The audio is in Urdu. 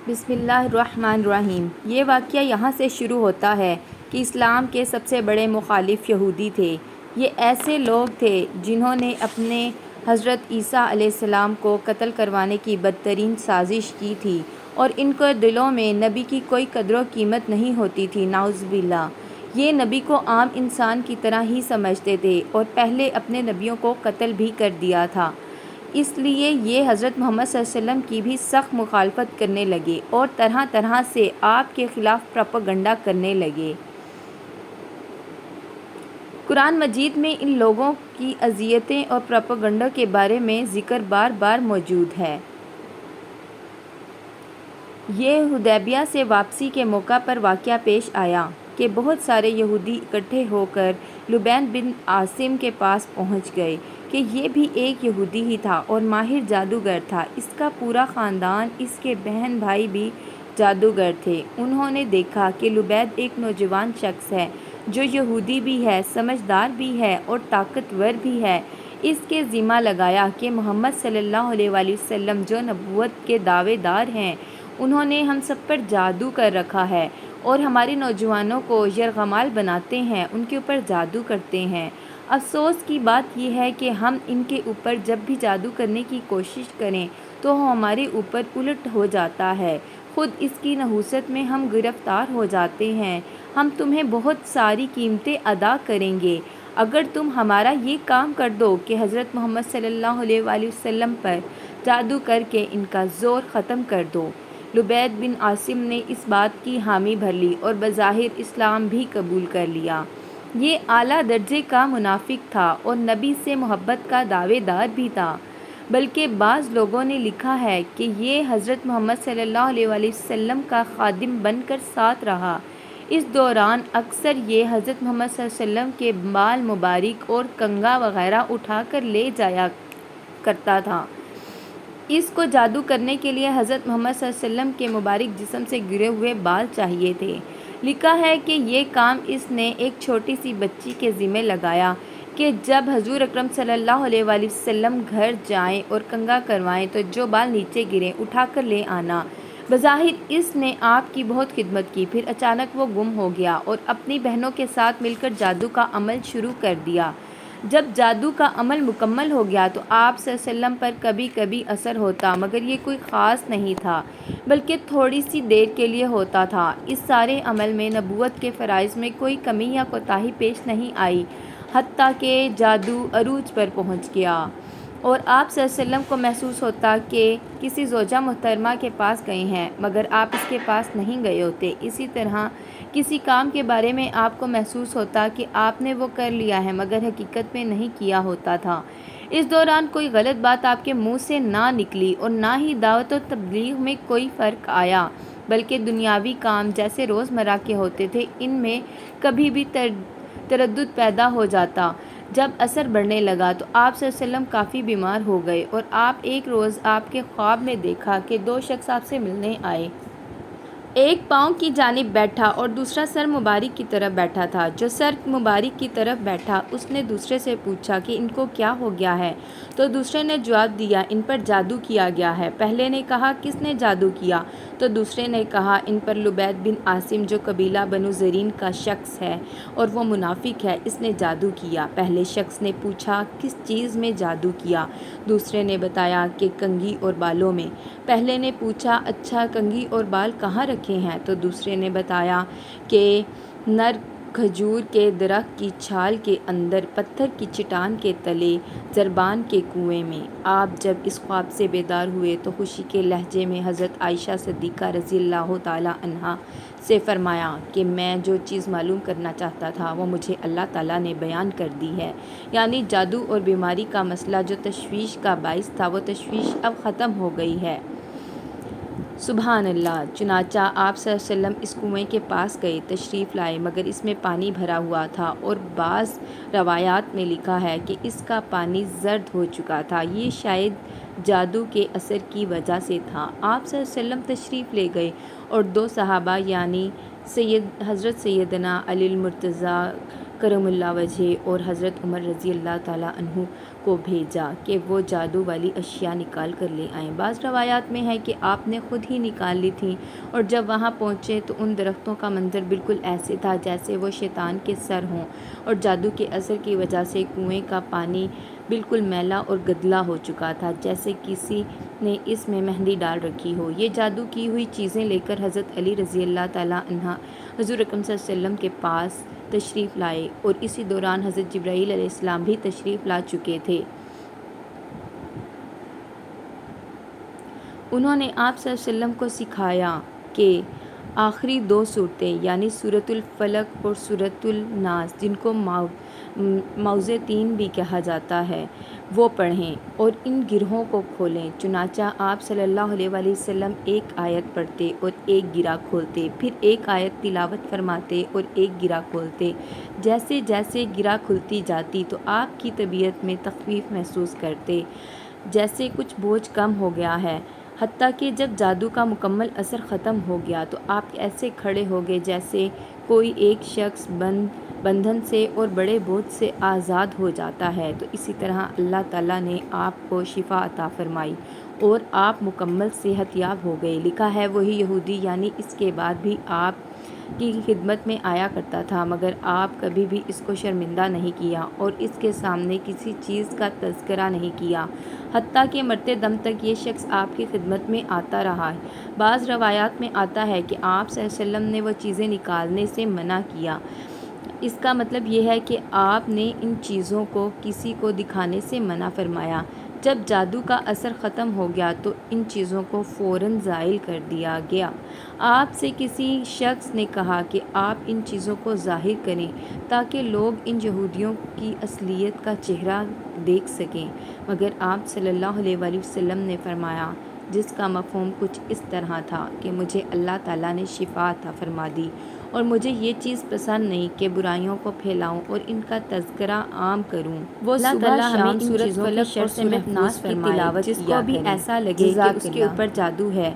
بسم اللہ الرحمن الرحیم۔ یہ واقعہ یہاں سے شروع ہوتا ہے کہ اسلام کے سب سے بڑے مخالف یہودی تھے۔ یہ ایسے لوگ تھے جنہوں نے اپنے حضرت عیسیٰ علیہ السلام کو قتل کروانے کی بدترین سازش کی تھی، اور ان کے دلوں میں نبی کی کوئی قدر و قیمت نہیں ہوتی تھی، نعوذ باللہ۔ یہ نبی کو عام انسان کی طرح ہی سمجھتے تھے اور پہلے اپنے نبیوں کو قتل بھی کر دیا تھا۔ اس لیے یہ حضرت محمد صلی اللہ علیہ وسلم کی بھی سخت مخالفت کرنے لگے اور طرح طرح سے آپ کے خلاف پروپیگنڈا کرنے لگے۔ قرآن مجید میں ان لوگوں کی اذیتیں اور پروپیگنڈا کے بارے میں ذکر بار بار موجود ہے۔ یہ حدیبیہ سے واپسی کے موقع پر واقعہ پیش آیا کہ بہت سارے یہودی اکٹھے ہو کر لبید بن عاصم کے پاس پہنچ گئے کہ یہ بھی ایک یہودی ہی تھا اور ماہر جادوگر تھا۔ اس کا پورا خاندان، اس کے بہن بھائی بھی جادوگر تھے۔ انہوں نے دیکھا کہ لبید ایک نوجوان شخص ہے جو یہودی بھی ہے، سمجھدار بھی ہے اور طاقتور بھی ہے۔ اس کے ذمہ لگایا کہ محمد صلی اللہ علیہ وآلہ وسلم جو نبوت کے دعوے دار ہیں، انہوں نے ہم سب پر جادو کر رکھا ہے اور ہمارے نوجوانوں کو یرغمال بناتے ہیں، ان کے اوپر جادو کرتے ہیں۔ افسوس کی بات یہ ہے کہ ہم ان کے اوپر جب بھی جادو کرنے کی کوشش کریں تو ہمارے اوپر الٹ ہو جاتا ہے، خود اس کی نحوست میں ہم گرفتار ہو جاتے ہیں۔ ہم تمہیں بہت ساری قیمتیں ادا کریں گے اگر تم ہمارا یہ کام کر دو کہ حضرت محمد صلی اللہ علیہ وآلہ وسلم پر جادو کر کے ان کا زور ختم کر دو۔ لبید بن عاصم نے اس بات کی حامی بھر لی اور بظاہر اسلام بھی قبول کر لیا۔ یہ اعلیٰ درجے کا منافق تھا اور نبی سے محبت کا دعوے دار بھی تھا، بلکہ بعض لوگوں نے لکھا ہے کہ یہ حضرت محمد صلی اللہ علیہ وآلہ وسلم کا خادم بن کر ساتھ رہا۔ اس دوران اکثر یہ حضرت محمد صلی اللہ علیہ وسلم کے بال مبارک اور کنگھا وغیرہ اٹھا کر لے جایا کرتا تھا۔ اس کو جادو کرنے کے لیے حضرت محمد صلی اللہ علیہ وسلم کے مبارک جسم سے گرے ہوئے بال چاہیے تھے۔ لکھا ہے کہ یہ کام اس نے ایک چھوٹی سی بچی کے ذمہ لگایا کہ جب حضور اکرم صلی اللہ علیہ وآلہ وسلم گھر جائیں اور کنگھا کروائیں تو جو بال نیچے گریں اٹھا کر لے آنا۔ بظاہر اس نے آپ کی بہت خدمت کی، پھر اچانک وہ گم ہو گیا اور اپنی بہنوں کے ساتھ مل کر جادو کا عمل شروع کر دیا۔ جب جادو کا عمل مکمل ہو گیا تو آپ صلی اللہ علیہ وسلم پر کبھی کبھی اثر ہوتا، مگر یہ کوئی خاص نہیں تھا، بلکہ تھوڑی سی دیر کے لیے ہوتا تھا۔ اس سارے عمل میں نبوت کے فرائض میں کوئی کمی یا کوتاہی پیش نہیں آئی، حتیٰ کہ جادو عروج پر پہنچ گیا اور آپ صلی اللہ علیہ وسلم کو محسوس ہوتا کہ کسی زوجہ محترمہ کے پاس گئے ہیں، مگر آپ اس کے پاس نہیں گئے ہوتے۔ اسی طرح کسی کام کے بارے میں آپ کو محسوس ہوتا کہ آپ نے وہ کر لیا ہے، مگر حقیقت میں نہیں کیا ہوتا تھا۔ اس دوران کوئی غلط بات آپ کے منہ سے نہ نکلی اور نہ ہی دعوت و تبلیغ میں کوئی فرق آیا، بلکہ دنیاوی کام جیسے روزمرہ کے ہوتے تھے، ان میں کبھی بھی تردد پیدا ہو جاتا۔ جب اثر بڑھنے لگا تو آپ صلی اللہ علیہ وسلم کافی بیمار ہو گئے اور آپ ایک روز آپ کے خواب میں دیکھا کہ دو شخص آپ سے ملنے آئے۔ ایک پاؤں کی جانب بیٹھا اور دوسرا سر مبارک کی طرف بیٹھا تھا۔ جو سر مبارک کی طرف بیٹھا اس نے دوسرے سے پوچھا کہ ان کو کیا ہو گیا ہے، تو دوسرے نے جواب دیا، ان پر جادو کیا گیا ہے۔ پہلے نے کہا، کس نے جادو کیا؟ تو دوسرے نے کہا، ان پر لبید بن عاصم جو قبیلہ بنو زرین کا شخص ہے اور وہ منافق ہے، اس نے جادو کیا۔ پہلے شخص نے پوچھا، کس چیز میں جادو کیا؟ دوسرے نے بتایا کہ کنگھی اور بالوں میں۔ پہلے نے پوچھا، اچھا کنگھی اور بال کہاں رکھے ہیں؟ تو دوسرے نے بتایا کہ نر کھجور کے درخت کی چھال کے اندر، پتھر کی چٹان کے تلے، زربان کے کنویں میں۔ آپ جب اس خواب سے بیدار ہوئے تو خوشی کے لہجے میں حضرت عائشہ صدیقہ رضی اللہ تعالیٰ عنہا سے فرمایا کہ میں جو چیز معلوم کرنا چاہتا تھا وہ مجھے اللہ تعالیٰ نے بیان کر دی ہے، یعنی جادو اور بیماری کا مسئلہ جو تشویش کا باعث تھا، وہ تشویش اب ختم ہو گئی ہے۔ سبحان اللہ۔ چنانچہ آپ صلی اللہ علیہ وسلم اس کنویں کے پاس گئے، تشریف لائے، مگر اس میں پانی بھرا ہوا تھا اور بعض روایات میں لکھا ہے کہ اس کا پانی زرد ہو چکا تھا۔ یہ شاید جادو کے اثر کی وجہ سے تھا۔ آپ صلی اللہ علیہ وسلم تشریف لے گئے اور دو صحابہ یعنی حضرت سیدنا علی المرتضیٰ کرم اللہ وجہ اور حضرت عمر رضی اللہ تعالیٰ عنہ کو بھیجا کہ وہ جادو والی اشیاء نکال کر لے آئیں۔ بعض روایات میں ہے کہ آپ نے خود ہی نکال لی تھیں، اور جب وہاں پہنچے تو ان درختوں کا منظر بالکل ایسے تھا جیسے وہ شیطان کے سر ہوں، اور جادو کے اثر کی وجہ سے کنویں کا پانی بالکل میلا اور گدلا ہو چکا تھا، جیسے کسی نے اس میں مہندی ڈال رکھی ہو۔ یہ جادو کی ہوئی چیزیں لے کر حضرت علی رضی اللہ تعالیٰ عنہ حضور اکرم صلی اللہ علیہ وسلم کے پاس تشریف لائے، اور اسی دوران حضرت جبرائیل علیہ السلام بھی تشریف لا چکے تھے۔ انہوں نے آپ صلی اللہ علیہ وسلم کو سکھایا کہ آخری 2 صورتیں یعنی سورۃ الفلق اور سورۃ الناس، جن کو معوذتین بھی کہا جاتا ہے، وہ پڑھیں اور ان گرہوں کو کھولیں۔ چنانچہ آپ صلی اللہ علیہ وآلہ وسلم ایک آیت پڑھتے اور ایک گرہ کھولتے، پھر ایک آیت تلاوت فرماتے اور ایک گرہ کھولتے۔ جیسے جیسے گرہ کھلتی جاتی تو آپ کی طبیعت میں تخفیف محسوس کرتے، جیسے کچھ بوجھ کم ہو گیا ہے، حتیٰ کہ جب جادو کا مکمل اثر ختم ہو گیا تو آپ ایسے کھڑے ہو گئے جیسے کوئی ایک شخص بندھن سے اور بڑے بوجھ سے آزاد ہو جاتا ہے۔ تو اسی طرح اللہ تعالیٰ نے آپ کو شفا عطا فرمائی اور آپ مکمل صحت یاب ہو گئے۔ لکھا ہے وہی یہودی یعنی اس کے بعد بھی آپ کی خدمت میں آیا کرتا تھا، مگر آپ کبھی بھی اس کو شرمندہ نہیں کیا اور اس کے سامنے کسی چیز کا تذکرہ نہیں کیا، حتیٰ کہ مرتے دم تک یہ شخص آپ کی خدمت میں آتا رہا ہے۔ بعض روایات میں آتا ہے کہ آپ صلی اللہ علیہ وسلم نے وہ چیزیں نکالنے سے منع کیا۔ اس کا مطلب یہ ہے کہ آپ نے ان چیزوں کو کسی کو دکھانے سے منع فرمایا۔ جب جادو کا اثر ختم ہو گیا تو ان چیزوں کو فوراً زائل کر دیا گیا۔ آپ سے کسی شخص نے کہا کہ آپ ان چیزوں کو ظاہر کریں تاکہ لوگ ان یہودیوں کی اصلیت کا چہرہ دیکھ سکیں، مگر آپ صلی اللہ علیہ وآلہ وسلم نے فرمایا، جس کا مفہوم کچھ اس طرح تھا کہ مجھے اللہ تعالیٰ نے شفا عطا فرما دی، اور مجھے یہ چیز پسند نہیں کہ برائیوں کو پھیلاؤں اور ان کا تذکرہ عام کروں۔ وہ صبح شام سورۃ فلق اور سورۃ ناس کی تلاوت کیا کریں، جس کو بھی ایسا لگے کہ اس کے اوپر جادو ہے